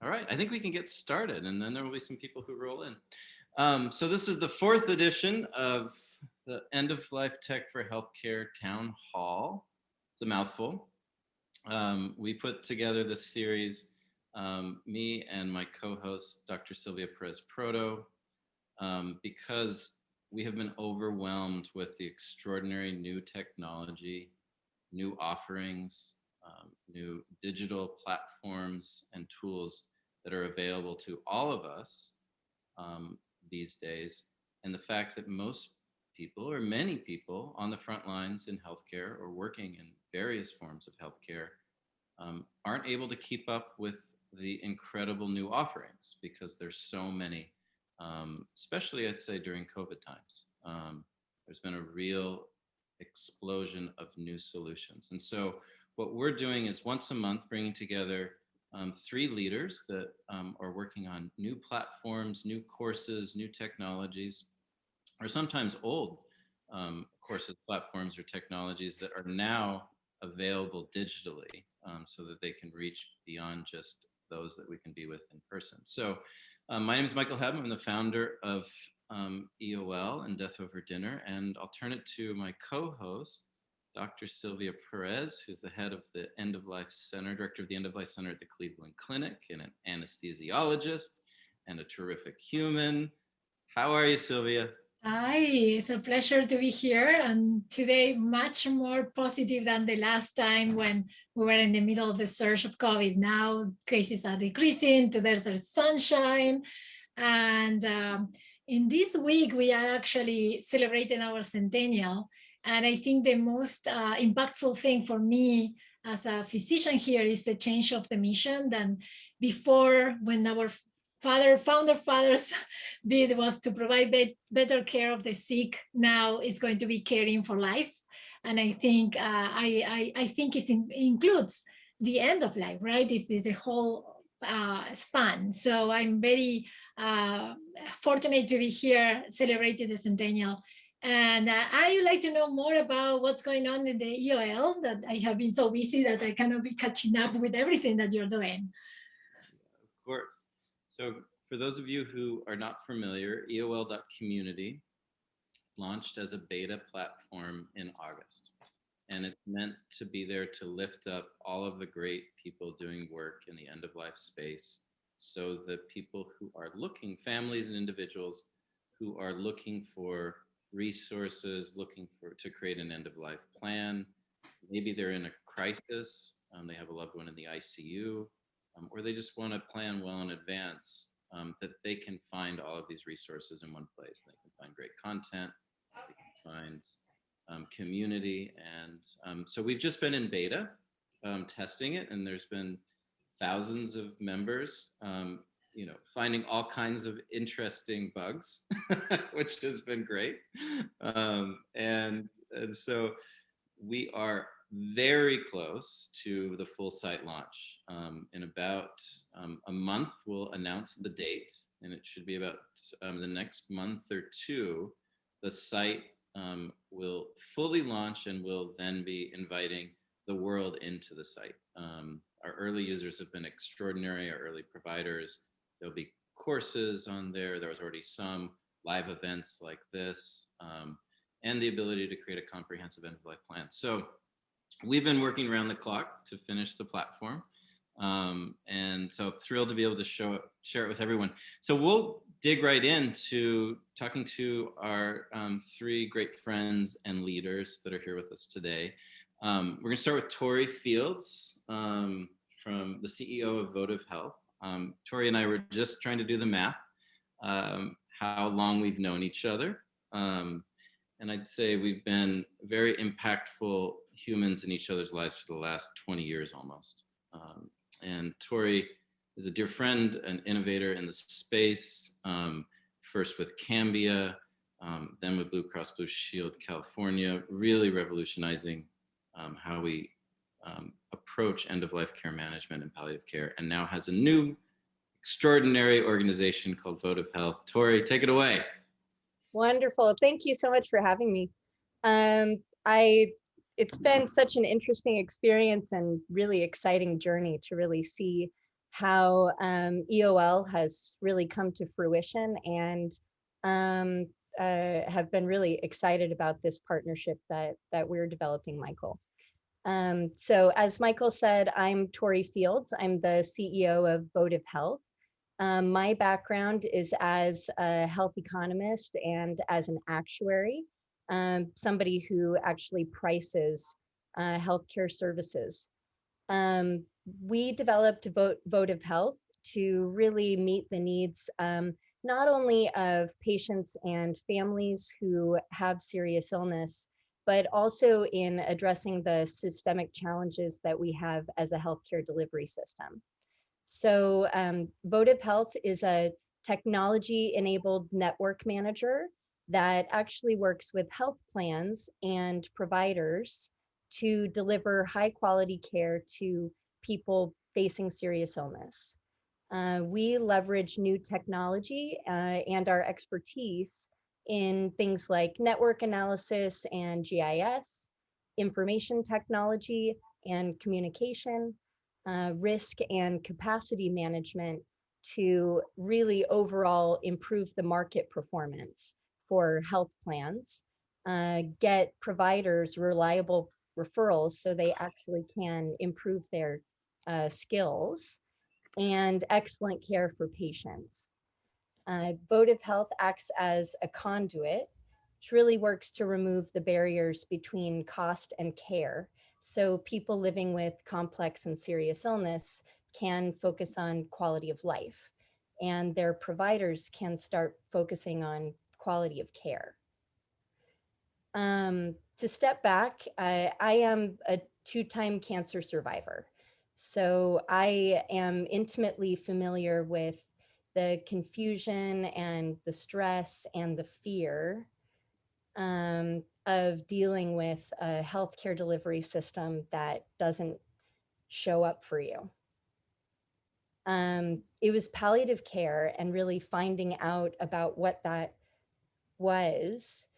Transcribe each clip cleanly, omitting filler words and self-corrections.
All right, I think we can get started, and then there will be some people who roll in. So this is the 4th edition of the End of Life Tech for Healthcare Town Hall. It's a mouthful. We put together this series, me and my co-host, Dr. Silvia Perez-Protto, because we have been overwhelmed with the extraordinary new technology, new offerings, new digital platforms and tools that are available to all of us these days. And the fact that most people, or many people on the front lines in healthcare or working in various forms of healthcare aren't able to keep up with the incredible new offerings because there's so many, especially I'd say during COVID times. There's been a real explosion of new solutions. And so what we're doing is once a month bringing together 3 leaders that are working on new platforms, new courses, new technologies, or sometimes old courses, platforms, or technologies that are now available digitally so that they can reach beyond just those that we can be with in person. So my name is Michael Hebb. I'm the founder of EOL and Death Over Dinner, and I'll turn it to my co-host, Dr. Silvia Perez, who's the head of the End of Life Center, director of the End of Life Center at the Cleveland Clinic, and an anesthesiologist and a terrific human. How are you, Silvia? Hi, it's a pleasure to be here, and today much more positive than the last time when we were in the middle of the surge of COVID. Now cases are decreasing, there's sunshine, and in this week we are actually celebrating our centennial. And I think the most impactful thing for me as a physician here is the change of the mission. Than before, when our founder fathers did was to provide better care of the sick. Now it's going to be caring for life, and I think I think it includes the end of life, right? It's the whole span. So I'm very fortunate to be here celebrating the centennial. And I would like to know more about what's going on in the EOL, that I have been so busy that I cannot be catching up with everything that you're doing. Of course. So for those of you who are not familiar, eol.community launched as a beta platform in August. And it's meant to be there to lift up all of the great people doing work in the end-of-life space, so that people who are looking, families and individuals who are looking for resources, looking to create an end-of-life plan. Maybe they're in a crisis, they have a loved one in the ICU, or they just want to plan well in advance, that they can find all of these resources in one place. They can find great content, they can find community. And so we've just been in beta testing it, and there's been thousands of members finding all kinds of interesting bugs, which has been great. And so we are very close to the full site launch. In about a month, we'll announce the date, and it should be about the next month or two. The site will fully launch, and we'll then be inviting the world into the site. Our early users have been extraordinary, our early providers. There'll be courses on there. There was already some live events like this, and the ability to create a comprehensive end-of-life plan. So we've been working around the clock to finish the platform. And so thrilled to be able to share it with everyone. So we'll dig right into talking to our 3 great friends and leaders that are here with us today. We're gonna start with Torrie Fields, from the CEO of Votive Health. Torrie and I were just trying to do the math, how long we've known each other. And I'd say we've been very impactful humans in each other's lives for the last 20 years almost. And Torrie is a dear friend, an innovator in the space, first with Cambia, then with Blue Cross Blue Shield California, really revolutionizing how we approach end-of-life care management and palliative care, and now has a new extraordinary organization called Votive Health. Torrie, take it away. Wonderful. Thank you so much for having me. It's been such an interesting experience and really exciting journey to really see how EOL has really come to fruition, and have been really excited about this partnership that we're developing, Michael. So as Michael said, I'm Torrie Fields. I'm the CEO of Votive Health. My background is as a health economist and as an actuary, somebody who actually prices healthcare services. We developed Votive Health to really meet the needs not only of patients and families who have serious illness, but also in addressing the systemic challenges that we have as a healthcare delivery system. So Votive Health is a technology-enabled network manager that actually works with health plans and providers to deliver high quality care to people facing serious illness. We leverage new technology and our expertise in things like network analysis and GIS, information technology and communication, risk and capacity management to really overall improve the market performance for health plans, get providers reliable referrals so they actually can improve their skills, and excellent care for patients. Votive Health acts as a conduit, which really works to remove the barriers between cost and care, so people living with complex and serious illness can focus on quality of life, and their providers can start focusing on quality of care. To step back, I am a two-time cancer survivor. So I am intimately familiar with the confusion and the stress and the fear of dealing with a healthcare delivery system that doesn't show up for you. It was palliative care and really finding out about what that was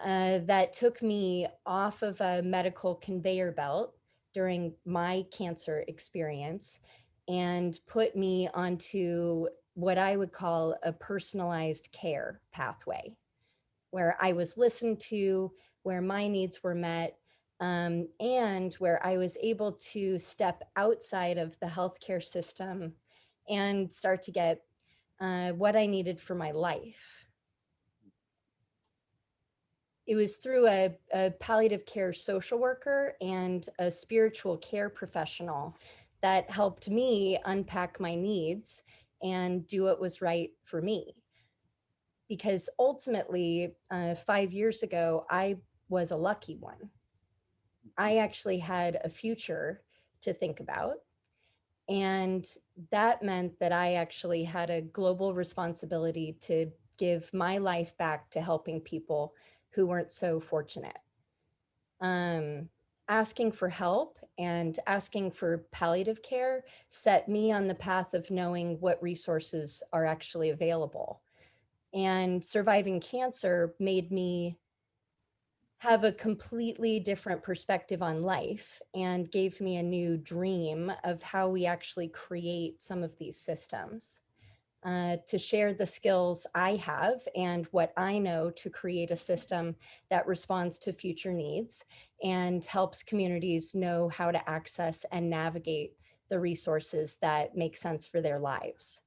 that took me off of a medical conveyor belt during my cancer experience and put me onto what I would call a personalized care pathway, where I was listened to, where my needs were met, and where I was able to step outside of the healthcare system and start to get what I needed for my life. It was through a palliative care social worker and a spiritual care professional that helped me unpack my needs and do what was right for me. Because ultimately, 5 years ago, I was a lucky one. I actually had a future to think about. And that meant that I actually had a global responsibility to give my life back to helping people who weren't so fortunate. Asking for help and asking for palliative care set me on the path of knowing what resources are actually available. And surviving cancer made me have a completely different perspective on life and gave me a new dream of how we actually create some of these systems. To share the skills I have and what I know to create a system that responds to future needs and helps communities know how to access and navigate the resources that make sense for their lives.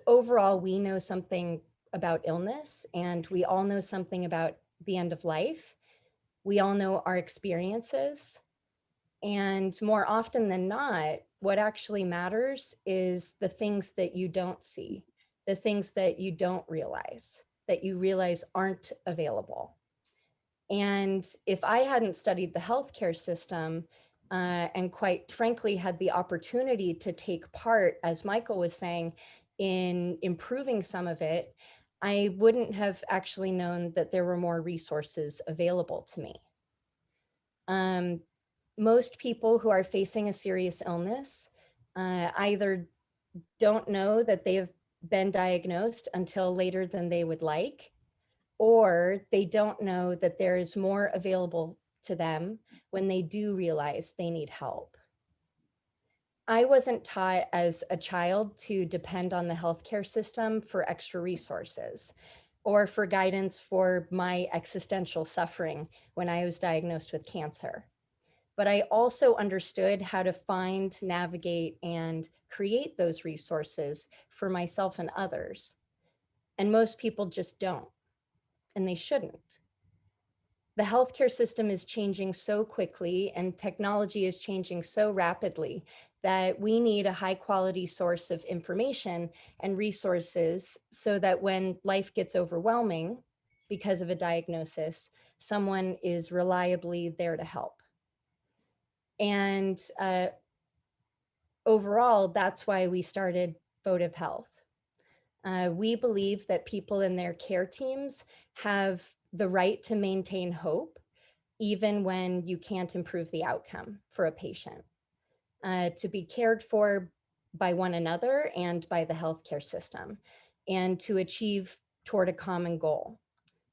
Overall, we know something about illness, and we all know something about the end of life. We all know our experiences. And more often than not, what actually matters is the things that you don't see, the things that you don't realize, that you realize aren't available. And if I hadn't studied the healthcare system, and quite frankly, had the opportunity to take part, as Michael was saying, in improving some of it, I wouldn't have actually known that there were more resources available to me. Most people who are facing a serious illness either don't know that they have been diagnosed until later than they would like, or they don't know that there is more available to them when they do realize they need help. I wasn't taught as a child to depend on the healthcare system for extra resources or for guidance for my existential suffering when I was diagnosed with cancer. But I also understood how to find, navigate, and create those resources for myself and others. And most people just don't, and they shouldn't. The healthcare system is changing so quickly and technology is changing so rapidly that we need a high quality source of information and resources so that when life gets overwhelming because of a diagnosis, someone is reliably there to help. And overall, that's why we started Votive Health. We believe that people and their care teams have the right to maintain hope, even when you can't improve the outcome for a patient, to be cared for by one another and by the healthcare system, and to achieve toward a common goal,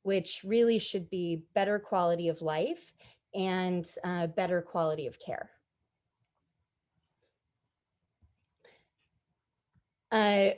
which really should be better quality of life and better quality of care.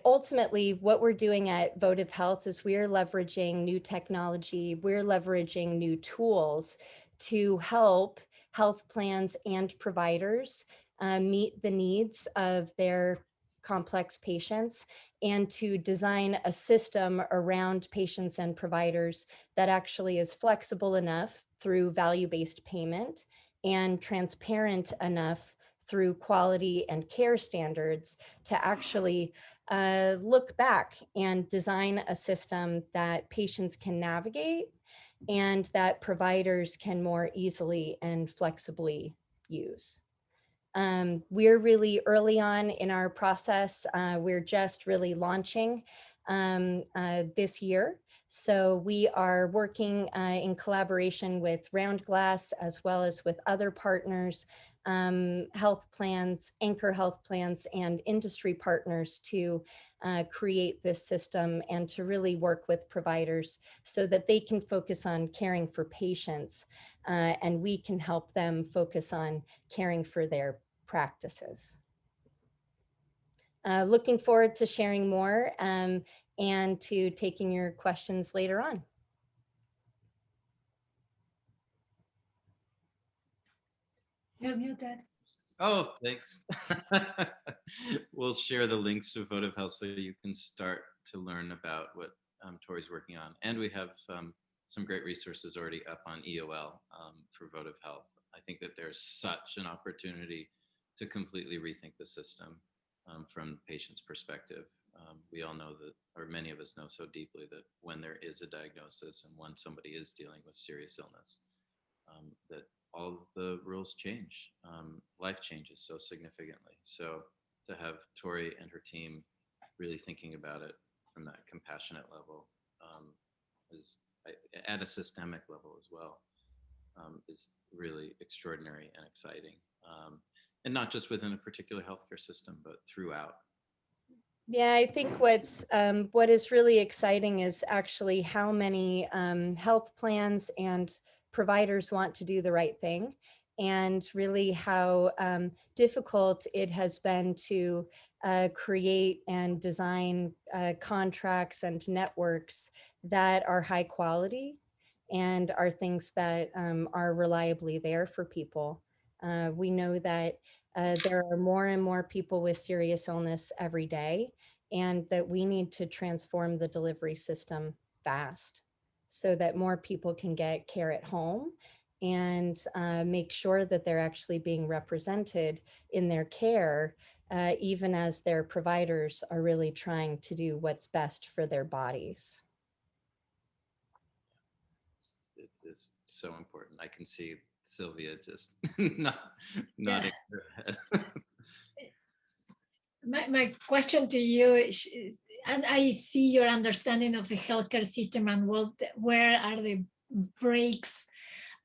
Ultimately, what we're doing at Votive Health is we're leveraging new technology, we're leveraging new tools to help health plans and providers meet the needs of their complex patients and to design a system around patients and providers that actually is flexible enough through value-based payment and transparent enough through quality and care standards to actually look back and design a system that patients can navigate and that providers can more easily and flexibly use. We're really early on in our process. We're just really launching this year. So we are working in collaboration with RoundGlass as well as with other partners, health plans, anchor health plans, and industry partners to create this system and to really work with providers so that they can focus on caring for patients and we can help them focus on caring for their practices. Looking forward to sharing more and to taking your questions later on. You're muted. Oh, thanks. We'll share the links to Votive Health so you can start to learn about what Torrie's working on. And we have some great resources already up on EOL for Votive Health. I think that there's such an opportunity to completely rethink the system from the patient's perspective. We all know that, or many of us know so deeply that when there is a diagnosis and when somebody is dealing with serious illness, that all of the rules change. Life changes so significantly. So to have Torrie and her team really thinking about it from that compassionate level is at a systemic level as well, is really extraordinary and exciting. And not just within a particular healthcare system, but throughout. Yeah, I think what is really exciting is actually how many health plans and providers want to do the right thing, and really how difficult it has been to create and design contracts and networks that are high quality and are things that are reliably there for people. We know that there are more and more people with serious illness every day, and that we need to transform the delivery system fast so that more people can get care at home and make sure that they're actually being represented in their care, even as their providers are really trying to do what's best for their bodies. It's so important. I can see Silvia just nodding her head. My question to you is, and I see your understanding of the healthcare system and where are the breaks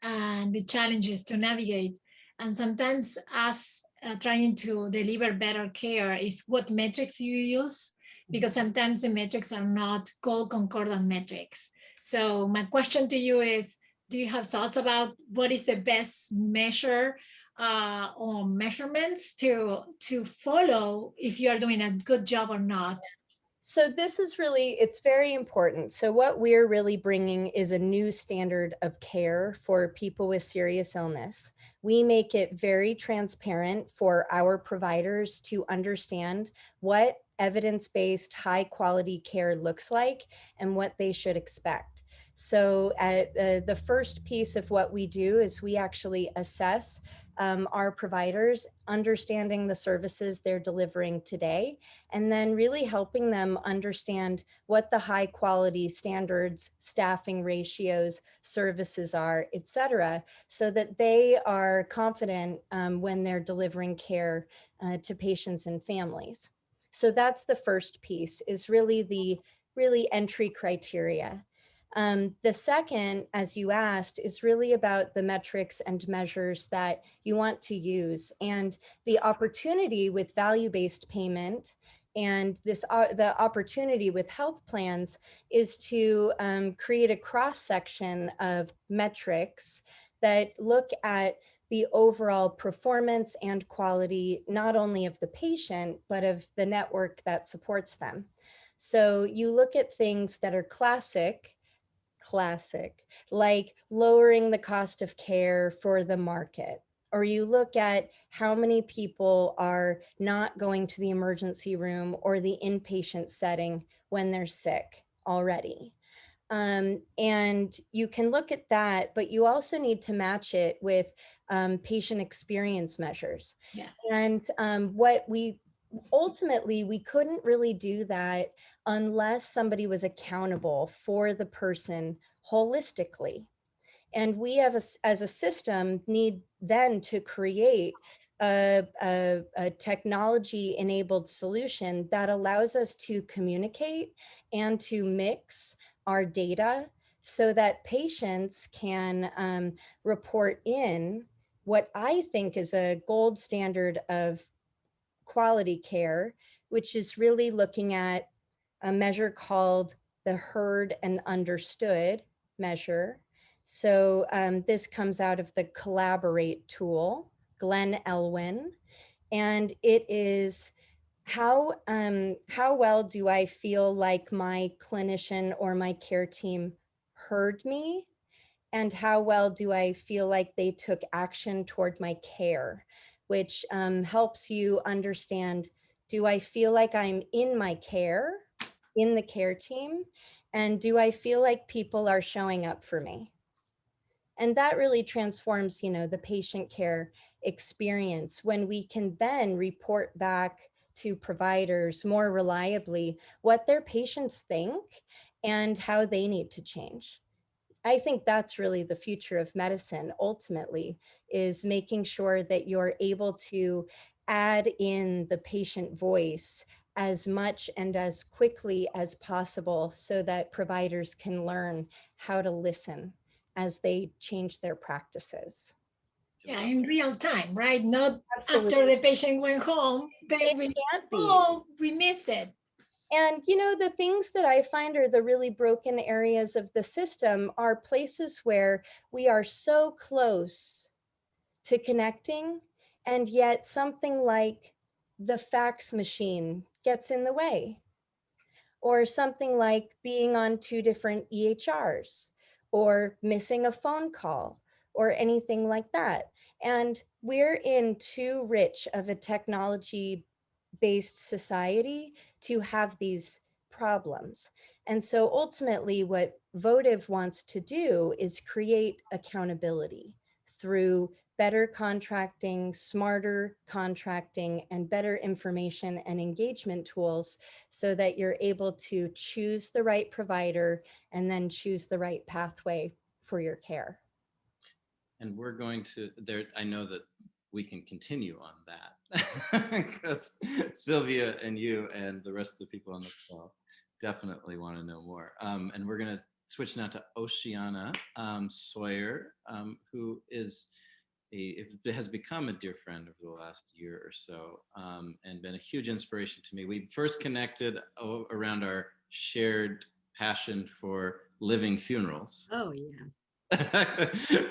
and the challenges to navigate. And sometimes us trying to deliver better care is what metrics you use, because sometimes the metrics are not goal concordant metrics. So my question to you is, do you have thoughts about what is the best measure or measurements to follow if you are doing a good job or not? So this is really, it's very important. So what we're really bringing is a new standard of care for people with serious illness. We make it very transparent for our providers to understand what evidence-based high quality care looks like and what they should expect. So the first piece of what we do is we actually assess our providers, understanding the services they're delivering today, and then really helping them understand what the high quality standards, staffing ratios, services are, et cetera, so that they are confident when they're delivering care to patients and families. So that's the first piece, is really the entry criteria. The second, as you asked, is really about the metrics and measures that you want to use, and the opportunity with value-based payment and this the opportunity with health plans is to create a cross-section of metrics that look at the overall performance and quality, not only of the patient, but of the network that supports them. So you look at things that are classic, like lowering the cost of care for the market, or you look at how many people are not going to the emergency room or the inpatient setting when they're sick already. And you can look at that, but you also need to match it with patient experience measures. Yes. And what we ultimately, we couldn't really do that unless somebody was accountable for the person holistically. And we have, as a system, need then to create a technology-enabled solution that allows us to communicate and to mix our data so that patients can report in what I think is a gold standard of quality care, which is really looking at a measure called the heard and understood measure. So this comes out of the Collaborate tool, Glenn Elwin, and it is how well do I feel like my clinician or my care team heard me, and how well do I feel like they took action toward my care, which helps you understand, do I feel like I'm in my care, in the care team, and do I feel like people are showing up for me? And that really transforms, the patient care experience when we can then report back to providers more reliably what their patients think and how they need to change. I think that's really the future of medicine ultimately, is making sure that you're able to add in the patient voice as much and as quickly as possible so that providers can learn how to listen as they change their practices. Yeah, in real time, right? Not Absolutely. after the patient went home, then we Can't be. oh, we miss it. And the things that I find are the really broken areas of the system are places where we are so close to connecting, and yet something like the fax machine gets in the way, or something like being on 2 different EHRs, or missing a phone call, or anything like that. And we're in too rich of a technology-based society to have these problems. And so ultimately what Votive wants to do is create accountability through better contracting, smarter contracting, and better information and engagement tools so that you're able to choose the right provider and then choose the right pathway for your care. And we're going to, I know that we can continue on that because Silvia and you and the rest of the people on the call definitely want to know more. And we're going to switch now to Oceana Sawyer, who has become a dear friend over the last year or so, and been a huge inspiration to me. We first connected around our shared passion for living funerals. Oh, yeah.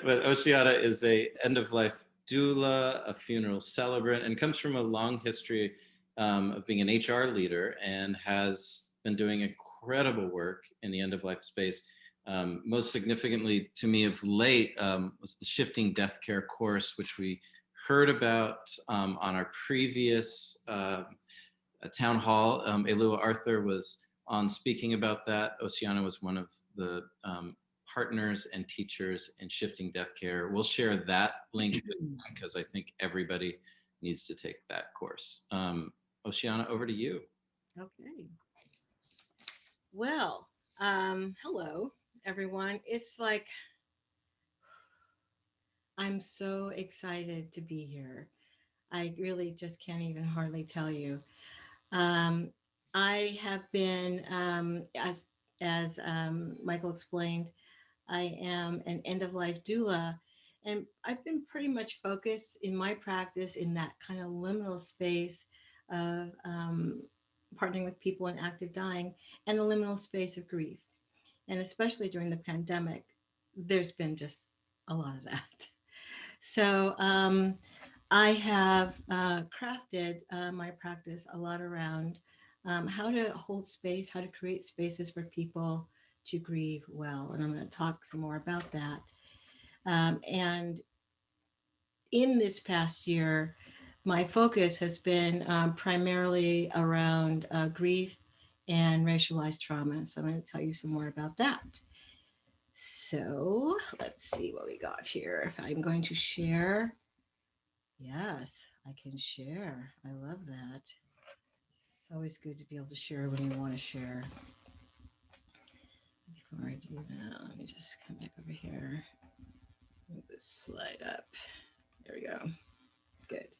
But Oceana is a end-of-life doula, a funeral celebrant, and comes from a long history of being an HR leader and has been doing incredible work in the end-of-life space. Most significantly to me of late was the Shifting Death Care course, which we heard about on our previous town hall. Elua Arthur was on speaking about that. Oceana was one of the partners and teachers in Shifting Death Care. We'll share that link because I think everybody needs to take that course. Oceana, over to you. Okay. Well, hello, everyone. It's like, I'm so excited to be here. I really just can't even hardly tell you. I have been, as Michael explained, I am an end-of-life doula, and I've been pretty much focused in my practice in that kind of liminal space of partnering with people in active dying and the liminal space of grief. And especially during the pandemic, there's been just a lot of that. So I have crafted my practice a lot around how to hold space, how to create spaces for people to grieve well. And I'm going to talk some more about that. And in this past year, my focus has been primarily around grief and racialized trauma. So I'm going to tell you some more about that. So let's see what we got here. I'm going to share. Yes, I can share. I love that. It's always good to be able to share when you want to share. Before I do that, let me just come back over here. Move this slide up. There we go. Good.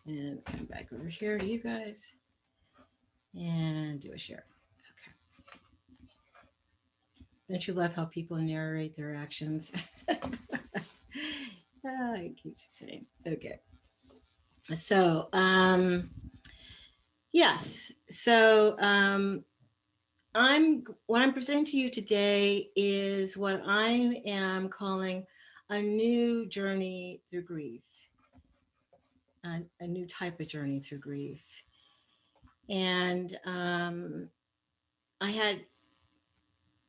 And come back over here to you guys and do a share. Okay. Don't you love how people narrate their actions? I keep saying, okay. So, yes. So, what I'm presenting to you today is what I am calling a new journey through grief, a new type of journey through grief. And I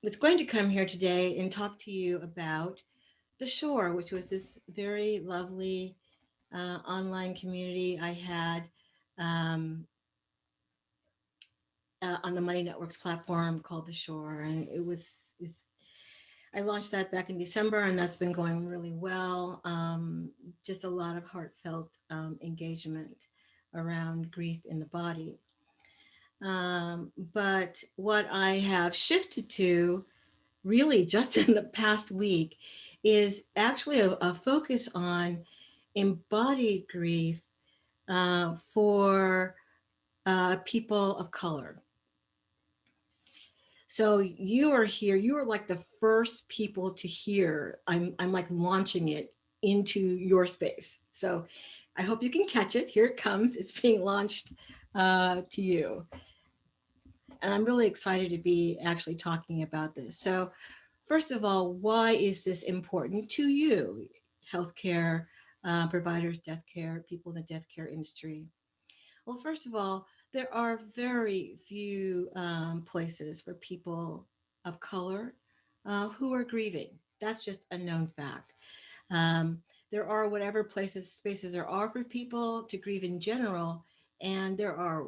was going to come here today and talk to you about The Shore, which was this very lovely online community I had on the Money Networks platform called The Shore. And I launched that back in December, and that's been going really well. Just a lot of heartfelt engagement around grief in the body. But what I have shifted to really just in the past week is actually a focus on embodied grief for people of color. So you are here, you are like the first people to hear. I'm like launching it into your space. So I hope you can catch it. Here it comes. It's being launched to you. And I'm really excited to be actually talking about this. So first of all, why is this important to you? Healthcare providers, death care, people in the death care industry. Well, first of all, there are very few places for people of color who are grieving. That's just a known fact. There are whatever spaces there are for people to grieve in general, and there are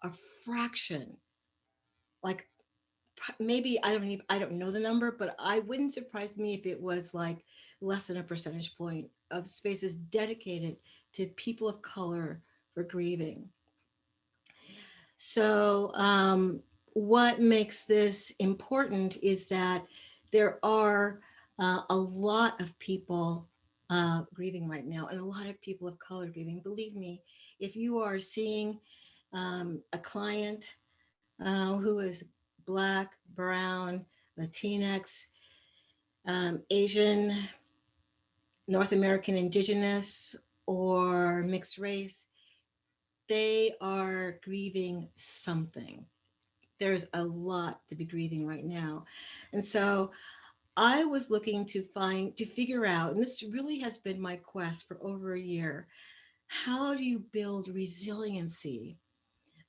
a fraction, like maybe I don't know the number, but I wouldn't surprise me if it was like less than a percentage point of spaces dedicated to people of color for grieving. So what makes this important is that there are a lot of people grieving right now, and a lot of people of color grieving. Believe me, if you are seeing a client who is Black, Brown, Latinx, Asian, North American Indigenous, or mixed race, they are grieving something. There's a lot to be grieving right now. And so I was looking to figure out, and this really has been my quest for over a year, how do you build resiliency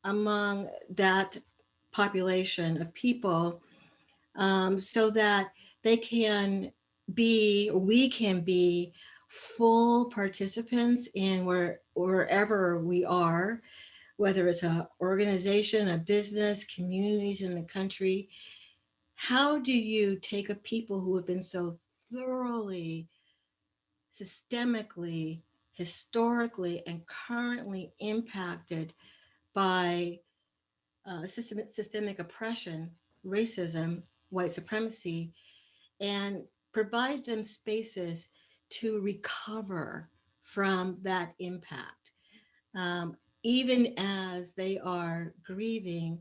among that population of people, so that they can be, we can be full participants in wherever we are, whether it's an organization, a business, communities in the country. How do you take a people who have been so thoroughly, systemically, historically, and currently impacted by systemic oppression, racism, white supremacy, and provide them spaces to recover from that impact, even as they are grieving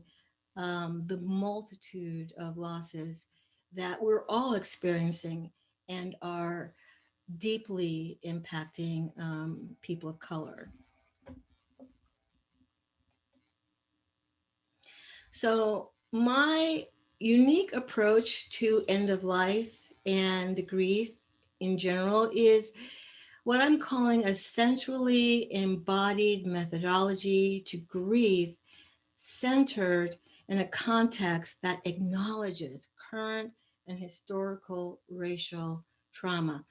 the multitude of losses that we're all experiencing and are deeply impacting people of color. So my unique approach to end of life and grief in general is what I'm calling a centrally embodied methodology to grief, centered in a context that acknowledges current and historical racial trauma.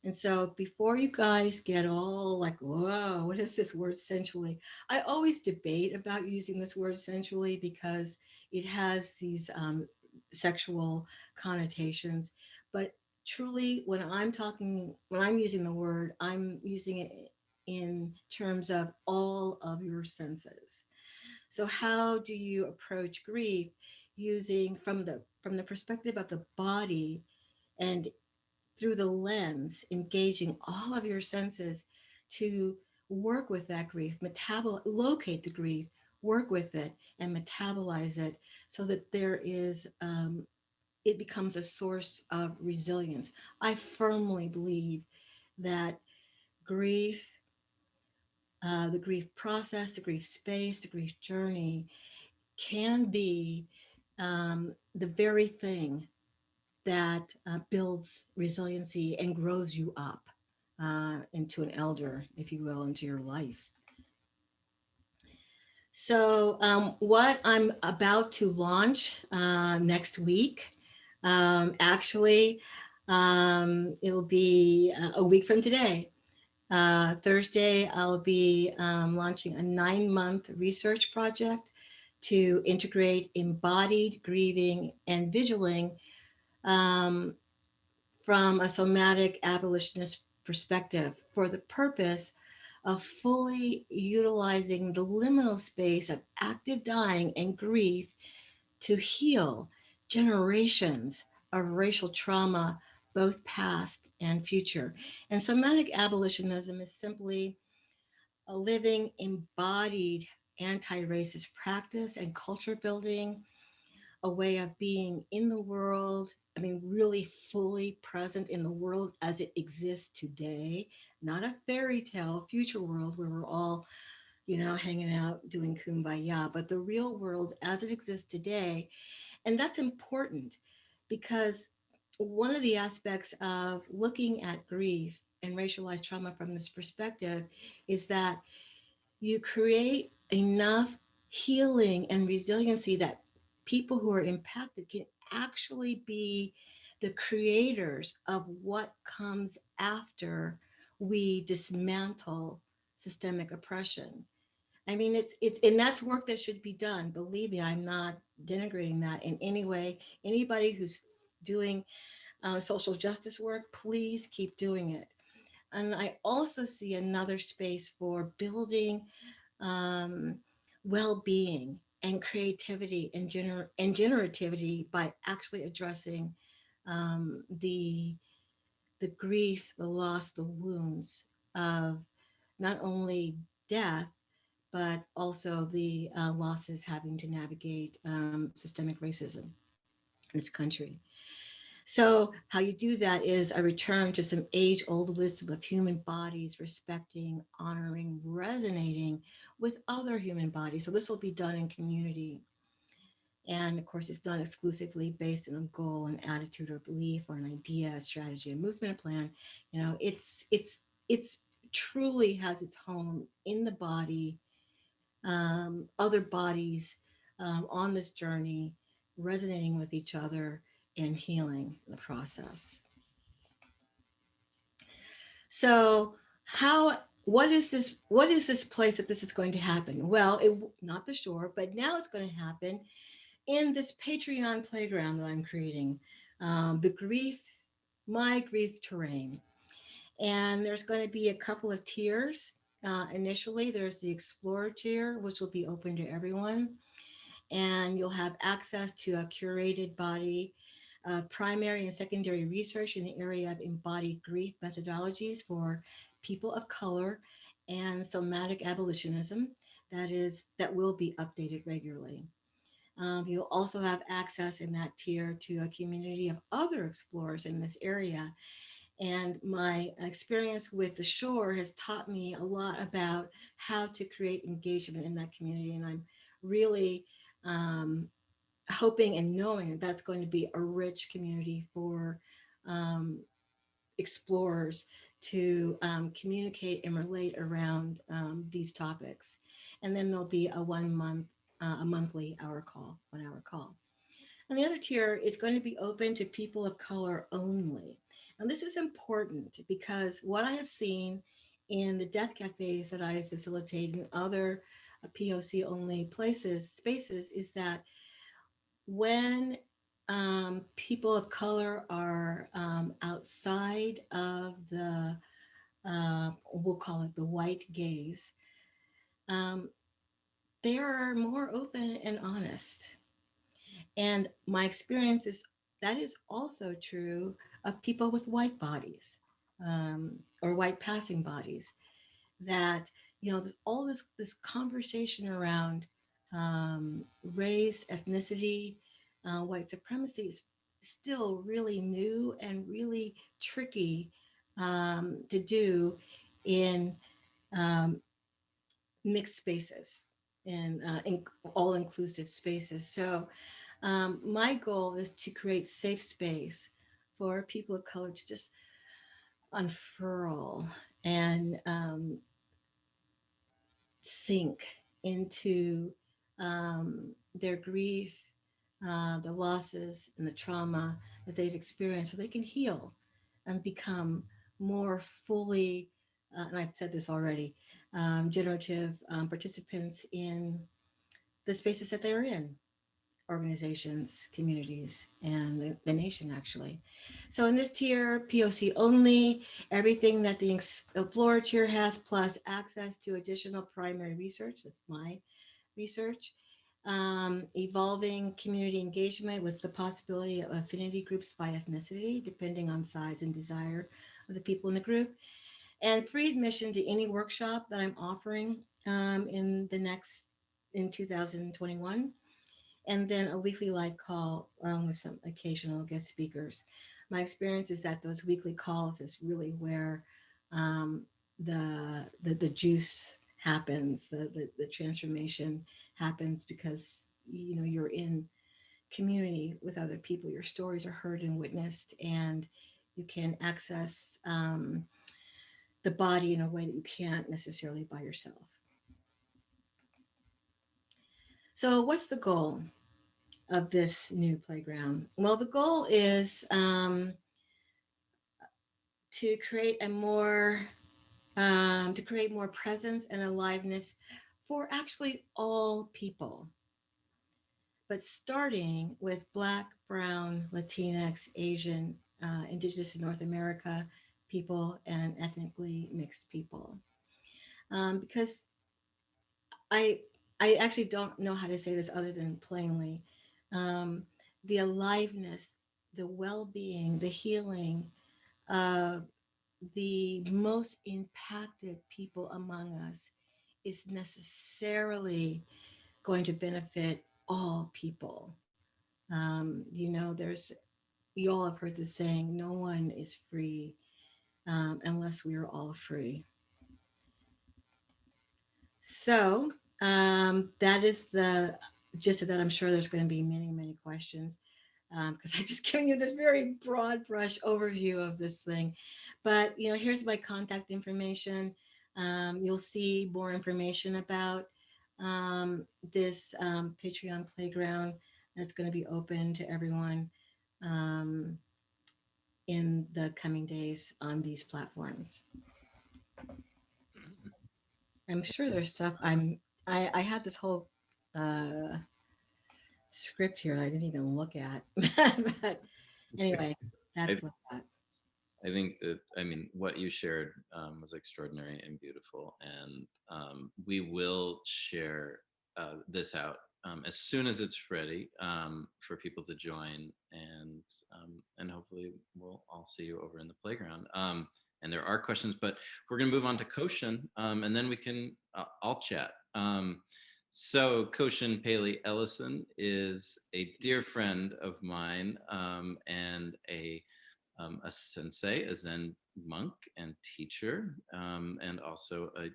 And so before you guys get all like, whoa, what is this word centrally? I always debate about using this word centrally because it has these sexual connotations. But truly, when I'm using the word, I'm using it in terms of all of your senses. So how do you approach grief using from the perspective of the body and through the lens, engaging all of your senses to work with that grief, locate the grief, work with it, and metabolize it so that there is, it becomes a source of resilience. I firmly believe that grief, the grief process, the grief space, the grief journey can be the very thing that builds resiliency and grows you up into an elder, if you will, into your life. So what I'm about to launch next week, actually, it'll be a week from today. Thursday, I'll be launching a 9-month research project to integrate embodied grieving and vigiling from a somatic abolitionist perspective for the purpose of fully utilizing the liminal space of active dying and grief to heal generations of racial trauma, both past and future. And somatic abolitionism is simply a living, embodied anti-racist practice and culture building, a way of being in the world. I mean, really fully present in the world as it exists today, not a fairy tale future world where we're all, hanging out doing kumbaya, but the real world as it exists today. And that's important because one of the aspects of looking at grief and racialized trauma from this perspective is that you create enough healing and resiliency that people who are impacted can actually be the creators of what comes after we dismantle systemic oppression. I mean, it's and that's work that should be done. Believe me, I'm not denigrating that in any way. Anybody who's doing social justice work, please keep doing it. And I also see another space for building um, well-being and creativity and generativity by actually addressing the grief, the loss, the wounds of not only death, but also the losses having to navigate systemic racism in this country. So how you do that is a return to some age-old wisdom of human bodies, respecting, honoring, resonating with other human bodies. So this will be done in community. And of course, it's not exclusively based on a goal, an attitude or belief, or an idea, a strategy, a movement, a plan. You know, it's truly has its home in the body, other bodies on this journey, resonating with each other and healing the process. So how, what is this place that this is going to happen? Well, not the shore, but now it's going to happen in this Patreon playground that I'm creating, the grief, my grief terrain. And there's going to be a couple of tiers. Initially, there's the Explorer tier, which will be open to everyone. And you'll have access to a curated body, primary and secondary research in the area of embodied grief methodologies for people of color and somatic abolitionism that will be updated regularly. You'll also have access in that tier to a community of other explorers in this area. And my experience with the shore has taught me a lot about how to create engagement in that community. And I'm really hoping and knowing that that's going to be a rich community for explorers to communicate and relate around these topics. And then there'll be a monthly 1 hour call. And the other tier is going to be open to people of color only. And this is important because what I have seen in the death cafes that I facilitate in other POC only spaces is that when people of color are outside of the, we'll call it the white gaze, they are more open and honest. And my experience is that is also true of people with white bodies or white passing bodies. That, you know, there's all this conversation around race, ethnicity, white supremacy is still really new and really tricky to do in mixed spaces and in all-inclusive spaces. So my goal is to create safe space for people of color to just unfurl and sink into their grief, the losses, and the trauma that they've experienced, so they can heal and become more fully, and I've said this already, generative participants in the spaces that they're in, organizations, communities, and the nation, actually. So in this tier, POC only, everything that the Explorer tier has, plus access to additional primary research, that's my research, evolving community engagement with the possibility of affinity groups by ethnicity, depending on size and desire of the people in the group, and free admission to any workshop that I'm offering in 2021. And then a weekly live call with some occasional guest speakers. My experience is that those weekly calls is really where the juice happens, the transformation happens, because you know you're in community with other people. Your stories are heard and witnessed, and you can access the body in a way that you can't necessarily by yourself. So what's the goal of this new playground? Well, the goal is to create more presence and aliveness for actually all people, but starting with Black, Brown, Latinx, Asian, Indigenous in North America people, and ethnically mixed people. Because I actually don't know how to say this other than plainly. The aliveness, the well-being, the healing of the most impacted people among us is necessarily going to benefit all people. You know, you all have heard the saying, no one is free unless we are all free. So that is gist of that, I'm sure there's going to be many, many questions because I just giving you this very broad brush overview of this thing. But, you know, here's my contact information. You'll see more information about this Patreon playground that's going to be open to everyone in the coming days on these platforms. I'm sure there's stuff I had this whole script here I didn't even look at. But anyway, that's what that. I think that, I mean, what you shared was extraordinary and beautiful. And we will share this out as soon as it's ready for people to join. And hopefully we'll all see you over in the playground. And there are questions, but we're going to move on to Koshin, and then we can all chat. So Koshin Paley Ellison is a dear friend of mine and a sensei, a Zen monk and teacher, and also a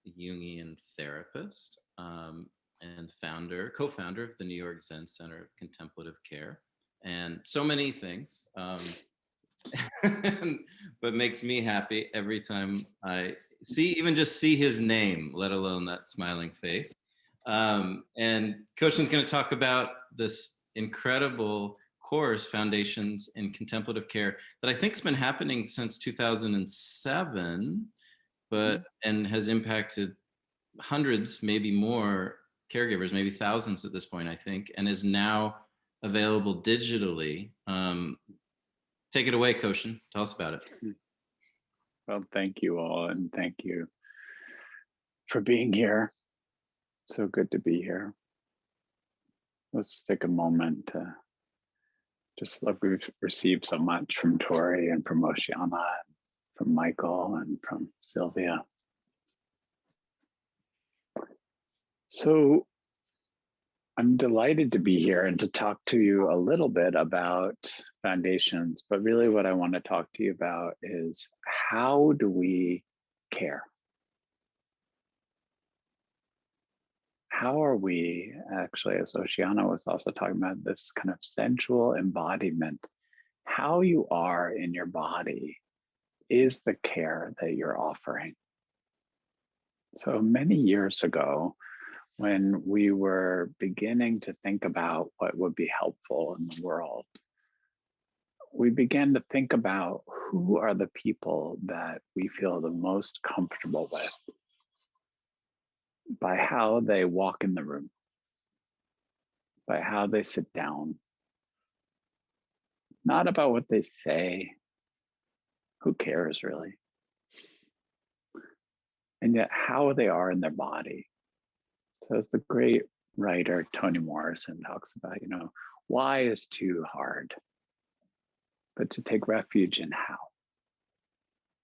Jungian therapist, and co-founder of the New York Zen Center of Contemplative Care, and so many things. But makes me happy every time I even just see his name, let alone that smiling face. And Koshin's going to talk about this incredible course, Foundations in Contemplative Care, that I think has been happening since 2007, and has impacted hundreds, maybe more caregivers, maybe thousands at this point, I think, and is now available digitally. Take it away, Koshin. Tell us about it. Well, thank you all, and thank you for being here. So good to be here. Let's take a moment to just look. We've received so much from Torrie and from Oceana, and from Michael and from Silvia. So I'm delighted to be here and to talk to you a little bit about foundations, but really what I want to talk to you about is how do we care? How are we actually, as Oceana was also talking about, this kind of sensual embodiment, how you are in your body is the care that you're offering. So many years ago, when we were beginning to think about what would be helpful in the world, we began to think about who are the people that we feel the most comfortable with by how they walk in the room, by how they sit down, not about what they say. Who cares really? And yet how they are in their body. So as the great writer Toni Morrison talks about, you know, why is too hard, but to take refuge in how.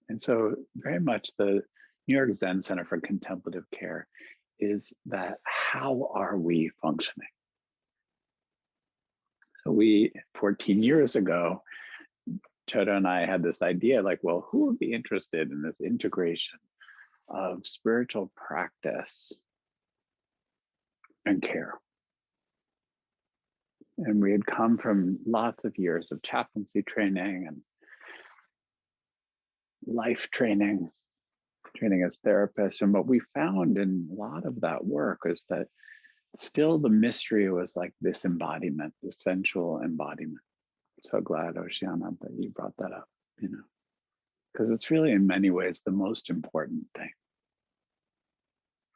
And so very much the New York Zen Center for Contemplative Care is that how are we functioning? So we, 14 years ago, Chodo and I had this idea like, well, who would be interested in this integration of spiritual practice and care? And we had come from lots of years of chaplaincy training and life training as therapists. And what we found in a lot of that work is that still the mystery was like this embodiment, the sensual embodiment. So glad, Oceana, that you brought that up, you know, because it's really in many ways the most important thing,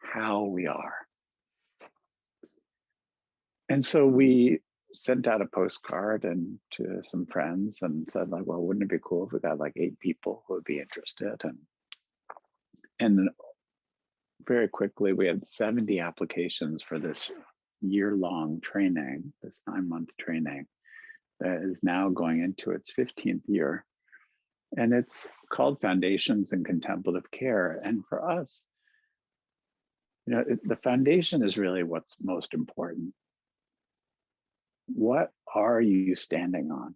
how we are. And so we sent out a postcard and to some friends and said like, well, wouldn't it be cool if we got like 8 people who would be interested? And very quickly we had 70 applications for this year-long training, this 9-month training that is now going into its 15th year. And it's called Foundations in Contemplative Care. And for us, you know, the foundation is really what's most important. What are you standing on?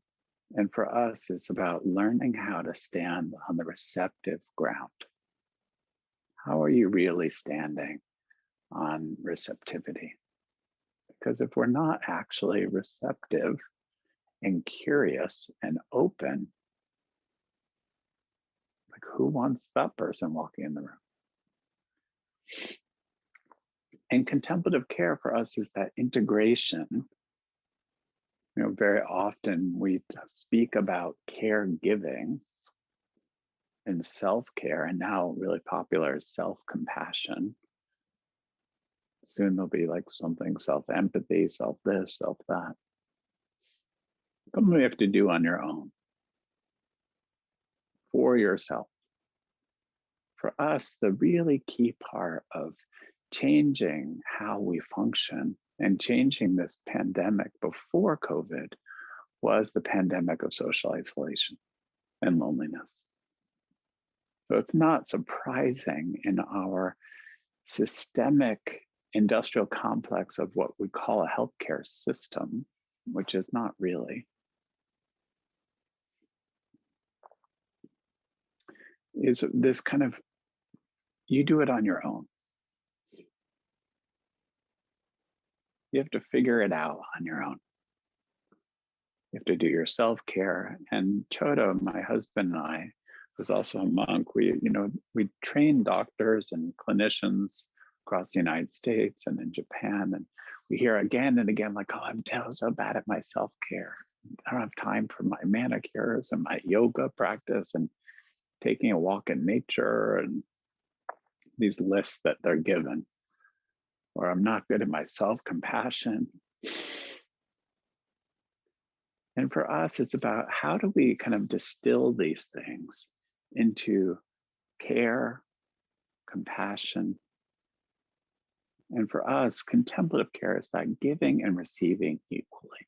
And for us, it's about learning how to stand on the receptive ground. How are you really standing on receptivity? Because if we're not actually receptive and curious and open, like who wants that person walking in the room? And contemplative care for us is that integration. You know, very often we speak about caregiving and self-care, and now really popular is self-compassion. Soon there'll be like something self-empathy, self-this, self-that. Something you have to do on your own, for yourself. For us, the really key part of changing how we function and changing this pandemic before COVID was the pandemic of social isolation and loneliness. So it's not surprising in our systemic industrial complex of what we call a healthcare system, which is not really, is this kind of, you do it on your own. You have to figure it out on your own. You have to do your self-care. And Chodo, my husband and I, who's also a monk, we train doctors and clinicians across the United States and in Japan. And we hear again and again, like, oh, I'm so bad at my self-care. I don't have time for my manicures and my yoga practice and taking a walk in nature and these lists that they're given. Or I'm not good at my self-compassion. And for us, it's about how do we kind of distill these things into care, compassion. And for us, contemplative care is that giving and receiving equally.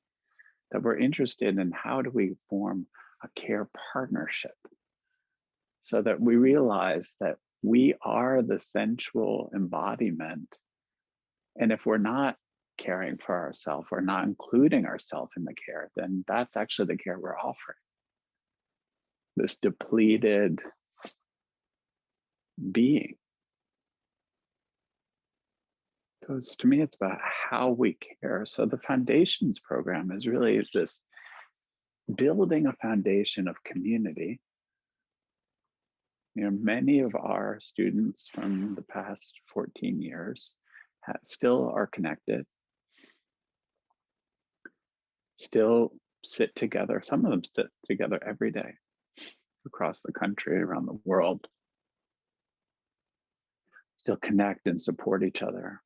That we're interested in how do we form a care partnership so that we realize that we are the sensual embodiment. And if we're not caring for ourselves, we're not including ourselves in the care, then that's actually the care we're offering. This depleted being. So to me, it's about how we care. So the Foundations program is really just building a foundation of community. You know, many of our students from the past 14 years still are connected, still sit together. Some of them sit together every day across the country, around the world, still connect and support each other.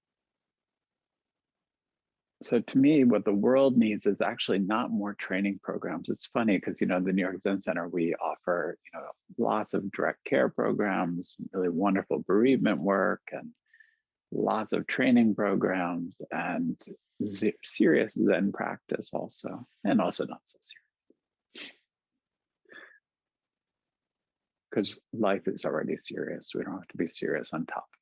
So to me, what the world needs is actually not more training programs. It's funny because, you know, the New York Zen Center, we offer, you know, lots of direct care programs, really wonderful bereavement work, and lots of training programs, and serious Zen practice also, and also not so serious. Because life is already serious. We don't have to be serious on top of it.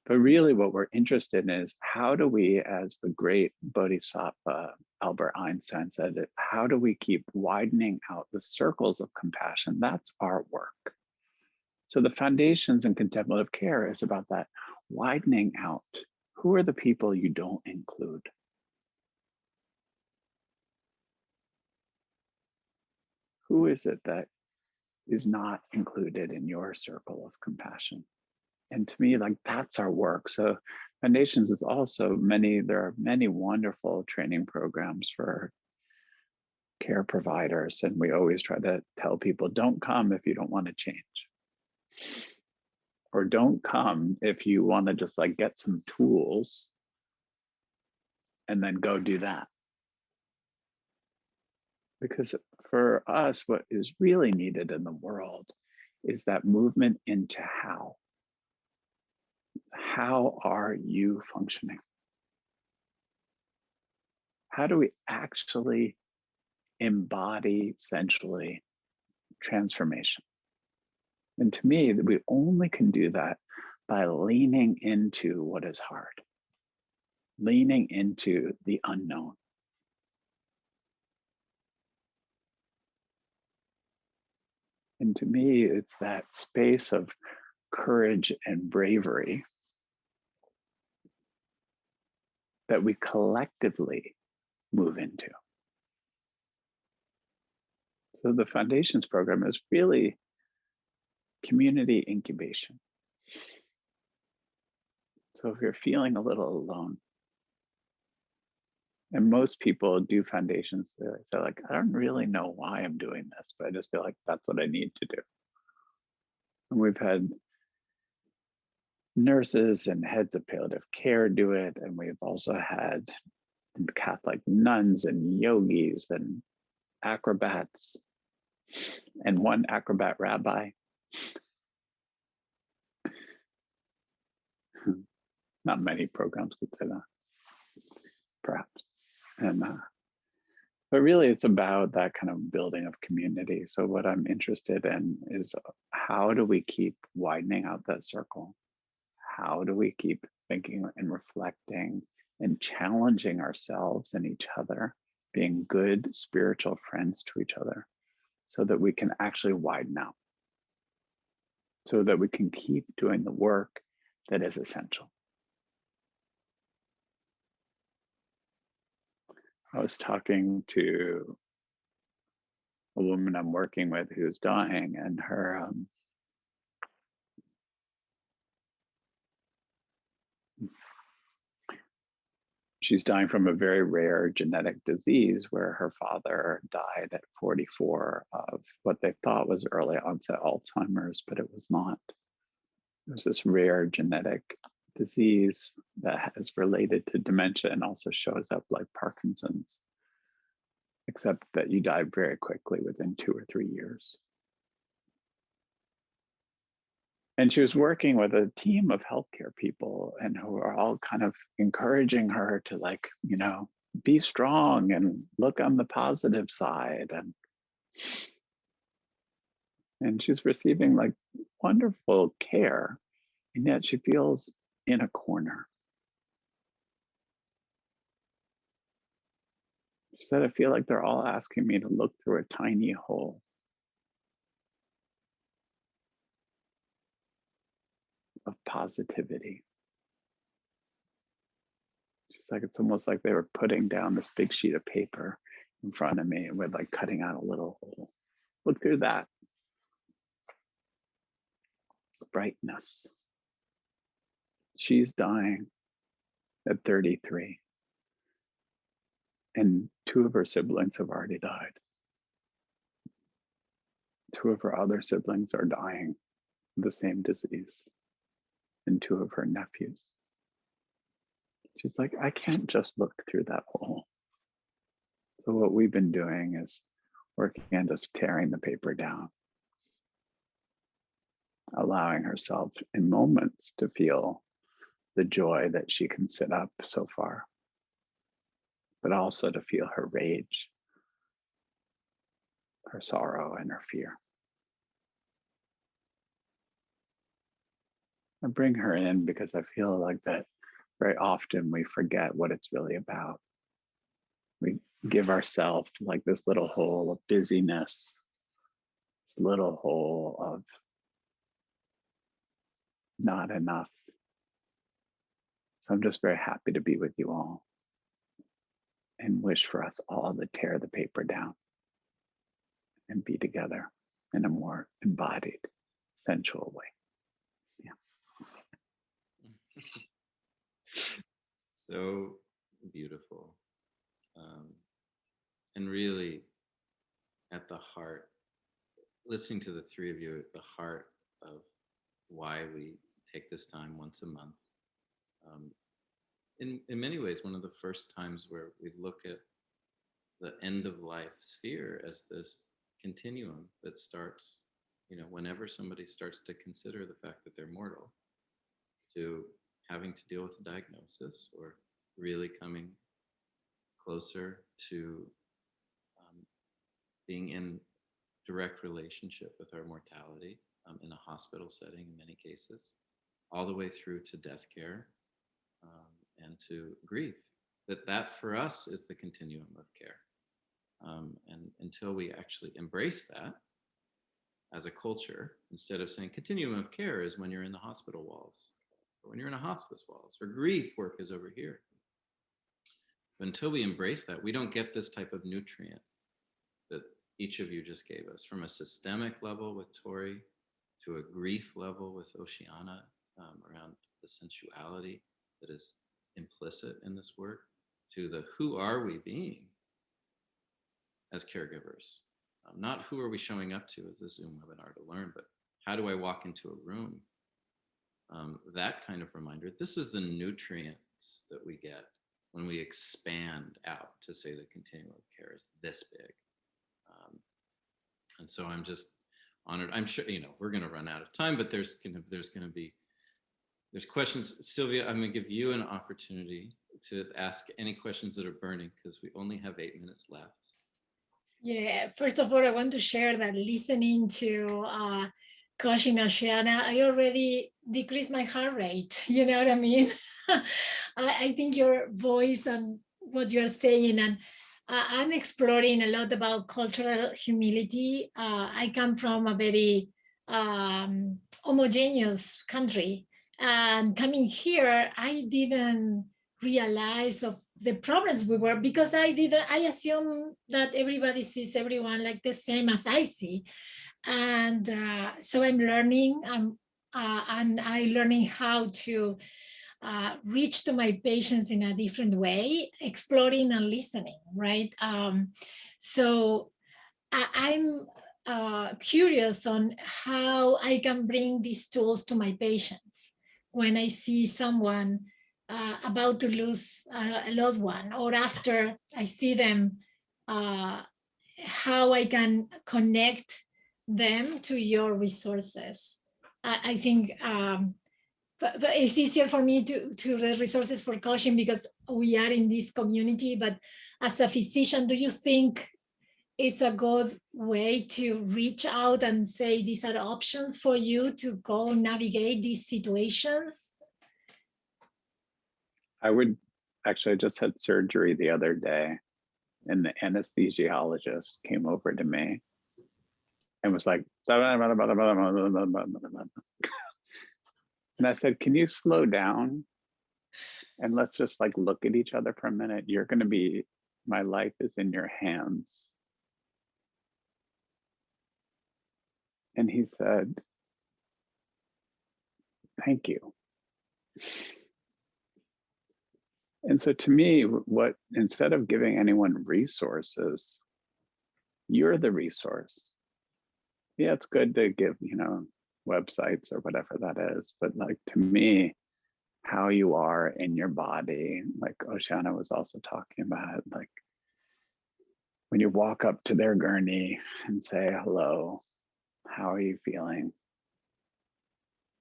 But really what we're interested in is how do we, as the great Bodhisattva Albert Einstein said, how do we keep widening out the circles of compassion? That's our work. So the Foundations in Contemplative Care is about that widening out. Who are the people you don't include? Who is it that is not included in your circle of compassion? And to me, like, that's our work. So Foundations is also there are many wonderful training programs for care providers. And we always try to tell people, don't come if you don't want to change. Or don't come if you want to just like get some tools and then go do that. Because for us, what is really needed in the world is that movement into how. How are you functioning? How do we actually embody sensually transformation? And to me, we only can do that by leaning into what is hard, leaning into the unknown. And to me, it's that space of courage and bravery that we collectively move into. So the Foundations program is really community incubation. So if you're feeling a little alone, and most people do Foundations, they're like, I don't really know why I'm doing this, but I just feel like that's what I need to do. And we've had nurses and heads of palliative care do it. And we've also had Catholic nuns and yogis and acrobats and one acrobat rabbi. Not many programs could say that, perhaps. And but really it's about that kind of building of community. So what I'm interested in is how do we keep widening out that circle? How do we keep thinking and reflecting and challenging ourselves and each other, being good spiritual friends to each other, so that we can actually widen out, so that we can keep doing the work that is essential. I was talking to a woman I'm working with who's dying, and her she's dying from a very rare genetic disease where her father died at 44 of what they thought was early onset Alzheimer's, but it was not. It was this rare genetic disease that is related to dementia and also shows up like Parkinson's, except that you die very quickly within 2 or 3 years. And she was working with a team of healthcare people and who are all kind of encouraging her to, like, you know, be strong and look on the positive side. And she's receiving like wonderful care, and yet she feels in a corner. She said, I feel like they're all asking me to look through a tiny hole. Of positivity. She's like, it's almost like they were putting down this big sheet of paper in front of me and we're like cutting out a little hole. Look through that. Brightness. She's dying at 33. And 2 of her siblings have already died. 2 of her other siblings are dying of the same disease. And 2 of her nephews. She's like, I can't just look through that hole. So what we've been doing is working on just tearing the paper down, allowing herself in moments to feel the joy that she can sit up so far, but also to feel her rage, her sorrow, and her fear. I bring her in because I feel like that very often we forget what it's really about. We give ourselves like this little hole of busyness, this little hole of not enough. So I'm just very happy to be with you all and wish for us all to tear the paper down and be together in a more embodied, sensual way. So beautiful. And really at the heart, listening to the 3 of you at the heart of why we take this time once a month. In many ways, one of the first times where we look at the end of life sphere as this continuum that starts, you know, whenever somebody starts to consider the fact that they're mortal, to having to deal with a diagnosis or really coming closer to being in direct relationship with our mortality in a hospital setting in many cases, all the way through to death care and to grief. That for us is the continuum of care. And until we actually embrace that as a culture, instead of saying continuum of care is when you're in the hospital walls, or when you're in a hospice walls, or grief work is over here. But until we embrace that, we don't get this type of nutrient that each of you just gave us, from a systemic level with Torrie to a grief level with Oceana, around the sensuality that is implicit in this work, to the who are we being as caregivers. Not who are we showing up to as a Zoom webinar to learn, but how do I walk into a room? That kind of reminder. This is the nutrients that we get when we expand out to say the continuum of care is this big. And so I'm just honored. I'm sure, you know, we're going to run out of time, but there's questions. Silvia, I'm going to give you an opportunity to ask any questions that are burning, because we only have 8 minutes left. Yeah, first of all, I want to share that listening to Koshin, Oceana, I already decreased my heart rate. You know what I mean? I think your voice and what you're saying, and I'm exploring a lot about cultural humility. I come from a very homogeneous country, and coming here, I didn't realize of the problems we were, because I assume that everybody sees everyone like the same as I see. And so I'm learning, and I'm learning how to reach to my patients in a different way, exploring and listening, right? So I'm curious on how I can bring these tools to my patients when I see someone about to lose a loved one, or after I see them, how I can connect them to your resources. I think but it's easier for me to the resources for Koshin because we are in this community. But as a physician, do you think it's a good way to reach out and say these are options for you to go navigate these situations? I would actually, I just had surgery the other day, and the anesthesiologist came over to me and was like, and I said, can you slow down? And let's just like look at each other for a minute. You're going to be, my life is in your hands. And he said, thank you. And so to me, what, instead of giving anyone resources, you're the resource. Yeah, it's good to give, you know, websites or whatever that is. But like, to me, how you are in your body, like Oceana was also talking about, like when you walk up to their gurney and say, hello, how are you feeling?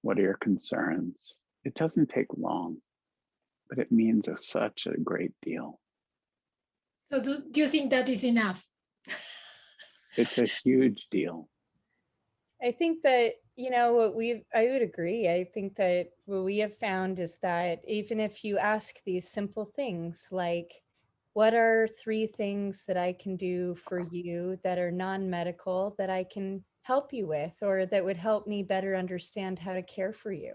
What are your concerns? It doesn't take long, but it means such a great deal. So do you think that is enough? It's a huge deal. I think that, you know, I would agree. I think that what we have found is that even if you ask these simple things like, what are 3 things that I can do for you that are non-medical that I can help you with, or that would help me better understand how to care for you?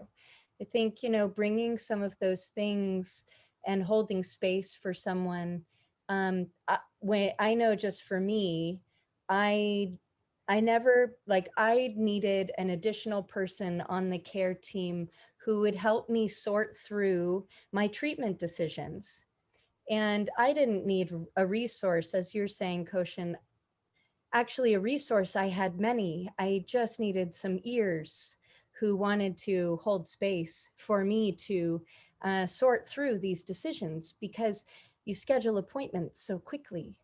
I think, you know, bringing some of those things and holding space for someone, when I know just for me, I never, like, I needed an additional person on the care team who would help me sort through my treatment decisions. And I didn't need a resource, as you're saying, Koshin. Actually, a resource, I had many. I just needed some ears who wanted to hold space for me to sort through these decisions, because you schedule appointments so quickly.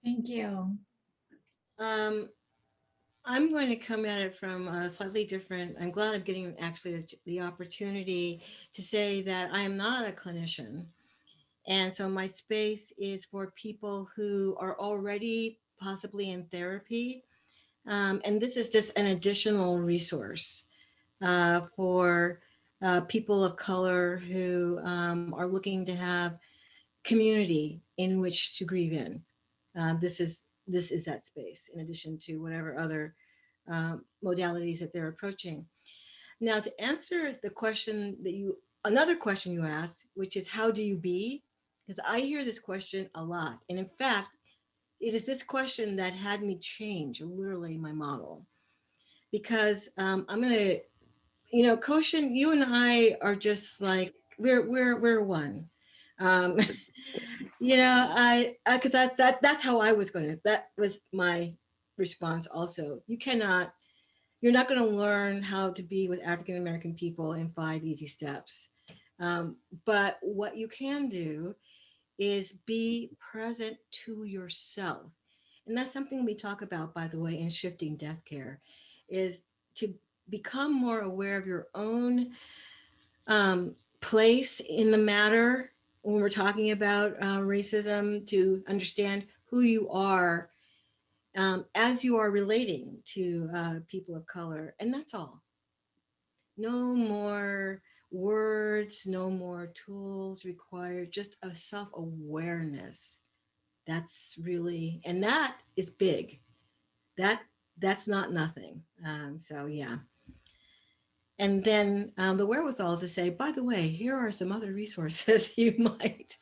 Thank you. I'm going to come at it from a slightly different, I'm glad I'm getting actually the opportunity to say that I am not a clinician. And so my space is for people who are already possibly in therapy. And this is just an additional resource for people of color who are looking to have community in which to grieve in. This is that space, in addition to whatever other modalities that they're approaching. Now, to answer the question that you another question you asked, which is how do you be? Because I hear this question a lot. And in fact, it is this question that had me change literally my model. Because I'm gonna, Koshin, you and I are just like we're one. Um, because that's how I was going to. That was my response. Also, you're not going to learn how to be with African American people in 5 easy steps. But what you can do is be present to yourself. And that's something we talk about, by the way, in shifting death care, is to become more aware of your own place in the matter when we're talking about racism, to understand who you are as you are relating to people of color. And that's all. No more words, no more tools required, just a self-awareness. That's really, and that is big. That's not nothing. So yeah. And then the wherewithal to say, by the way, here are some other resources you might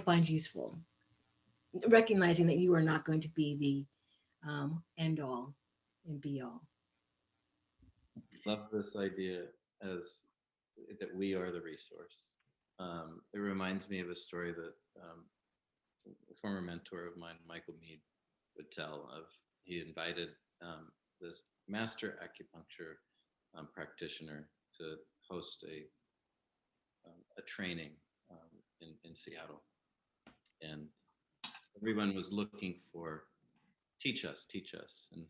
find useful. Recognizing that you are not going to be the end all and be all. Love this idea as that we are the resource. It reminds me of a story that a former mentor of mine, Michael Mead, would tell of. He invited this master acupuncture practitioner to host a training in Seattle, and everyone was looking for teach us, and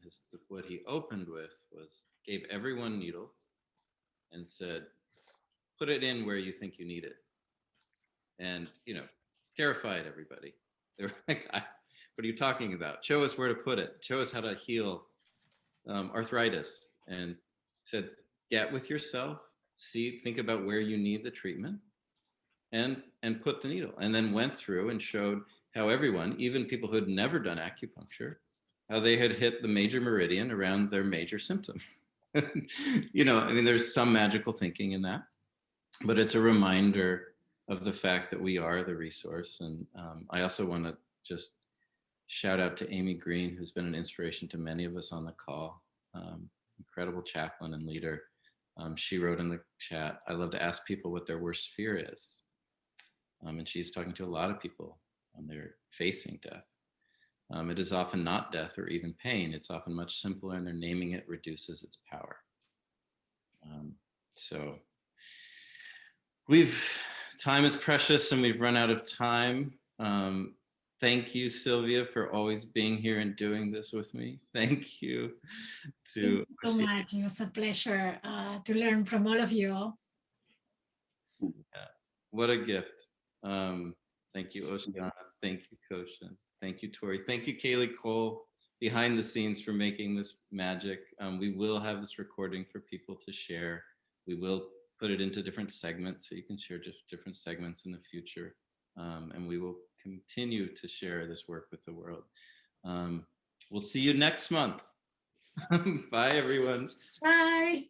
what he opened with was gave everyone needles and said, put it in where you think you need it, and terrified everybody. They were like, what are you talking about? Show us where to put it. Show us how to heal arthritis. And said, get with yourself, think about where you need the treatment, and put the needle. And then went through and showed how everyone, even people who had never done acupuncture, how they had hit the major meridian around their major symptom. There's some magical thinking in that, but it's a reminder of the fact that we are the resource. And I also want to just shout out to Amy Green, who's been an inspiration to many of us on the call. Incredible chaplain and leader. She wrote in the chat, I love to ask people what their worst fear is. And she's talking to a lot of people when they're facing death. It is often not death or even pain. It's often much simpler, and their naming it reduces its power. So time is precious and we've run out of time. Thank you, Silvia, for always being here and doing this with me. Thank you Thank you so much. It was a pleasure to learn from all of you. Yeah. What a gift. Thank you, Oceana. Thank you, Koshin. Thank you, Torrie. Thank you, Kaylee Cole, behind the scenes for making this magic. We will have this recording for people to share. We will put it into different segments so you can share just different segments in the future. And we will continue to share this work with the world. We'll see you next month. Bye, everyone. Bye.